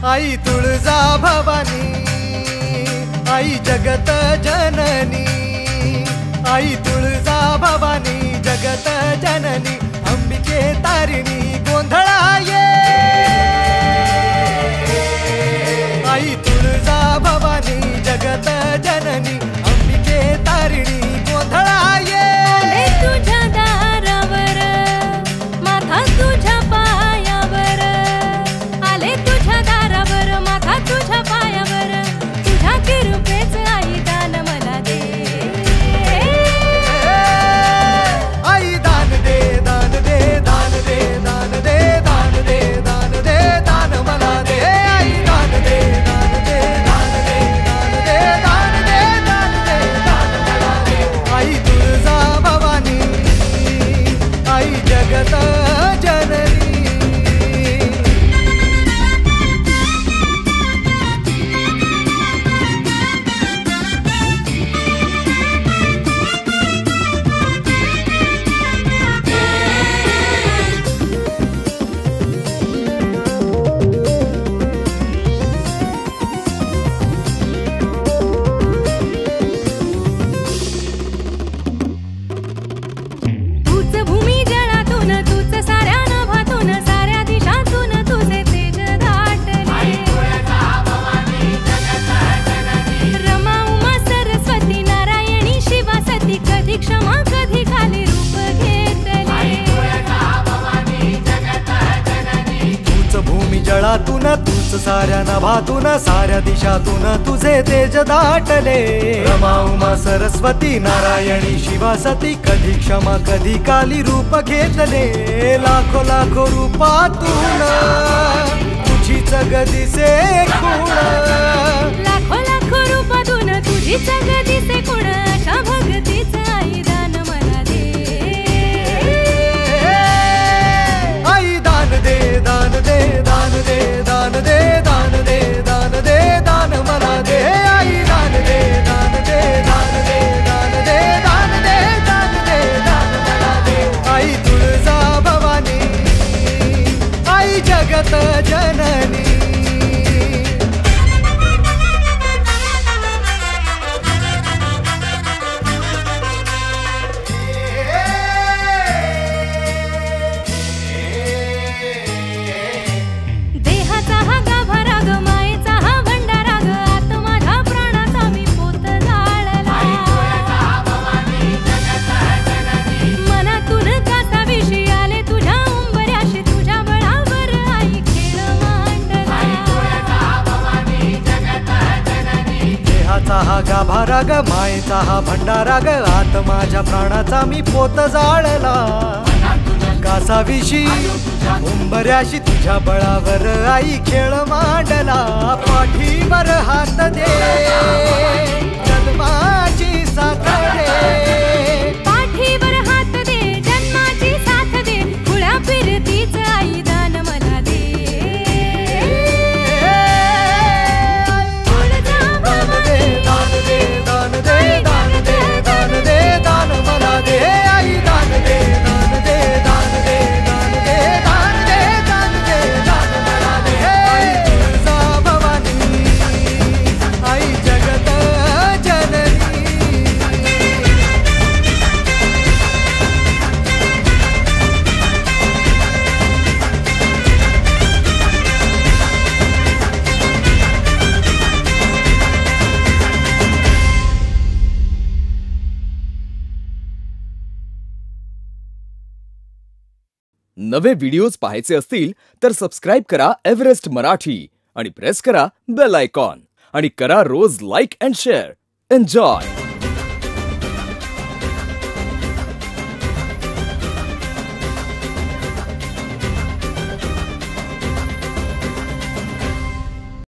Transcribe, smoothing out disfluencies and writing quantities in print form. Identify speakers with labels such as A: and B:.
A: आई तुळजा भवानी, आई जगत जननी, आई तुळजा भवानी जगत जननी, अंबिके तारिणी गोंधळा ये। आई तुळजा भवानी जगत जननी, अंबिके तारिणी गोंधळा ये।
B: आले तुझ्या दारावर माथा तुझ्या पायावर, आले तुझ्या दारावर माथा तुझ्या पायावर, तुझ्या कृपेच आई दान मला दे।
A: आई दान दे दान दे दान दे दान दे दान दे दान दे दान मला दे। आई दान दे दान दे दान दे दान दे दान दे दान दे दान मला दे। आई तुळजा भवानी, आई जगत जननी।
B: तूच भूमी जळातून, तूच साऱ्या नभातून, साऱ्या दिशातून तुझे तेज दाटले। रमा उमा सरस्वती नारायणी शिवा सती, कधी क्षमा कधी खाली रूप घेतले।
A: तूच भूमी जळातून, तूच साऱ्या नभातून, साऱ्या दिशातून तुझे तेज दाटले। रमा उमा सरस्वती नारायणी शिवा सती, कधी क्षमा कधी काली रूप घेतले। लाखो लाखो रूपातून तुझी जगदिसे खूण,
B: लाखो लाखो रूपातून तुझी जगदिसे कोण, अशा भक्तीच आई दान मला दे।
A: आई दान दे दान दे दान दे दान दे दान दे दान दे दान मला दे। आई दान दे दान दे दान दे दान दे दान दे दान दे दान मला दे। आई तुळजा भवानी, आई जगत जननी।
B: देहाचा हा गाभा राग, मायेचा हा भंडारा ग, आत माझ्या प्राणाचा मी पोत जाळला। मनातून कासा विषी आले तुझ्या उंबऱ्याशी, तुझ्या बळावर आई खेळ मांडला।
A: देहाचा हा गाभा राग, मायेचा हा भंडारा ग, आत माझ्या प्राणाचा मी पोत जाळला। कासाविशी उंबऱ्याशी तुझ्या बळावर आई खेळ मांडला। पाठीवर हात दे जन्माची साथ दे,
B: पाठीवर हात दे जन्माची साथ दे, खुळ्या फिरतीच आई दान मला दे। तुळजा भवानी,
A: दान दे दान दे दान दे दान दे दान मला दे। आई दान दे दान दे दान दे दान दे दान दे दान दे दान मला दे। आई तुळजा भवानी, आई जगत जननी।
C: नवे व्हिडिओज पाहायचे असतील तर सबस्क्राईब करा एव्हरेस्ट मराठी आणि प्रेस करा बेल आयकॉन आणि करा रोज लाईक अँड शेअर. एन्जॉय.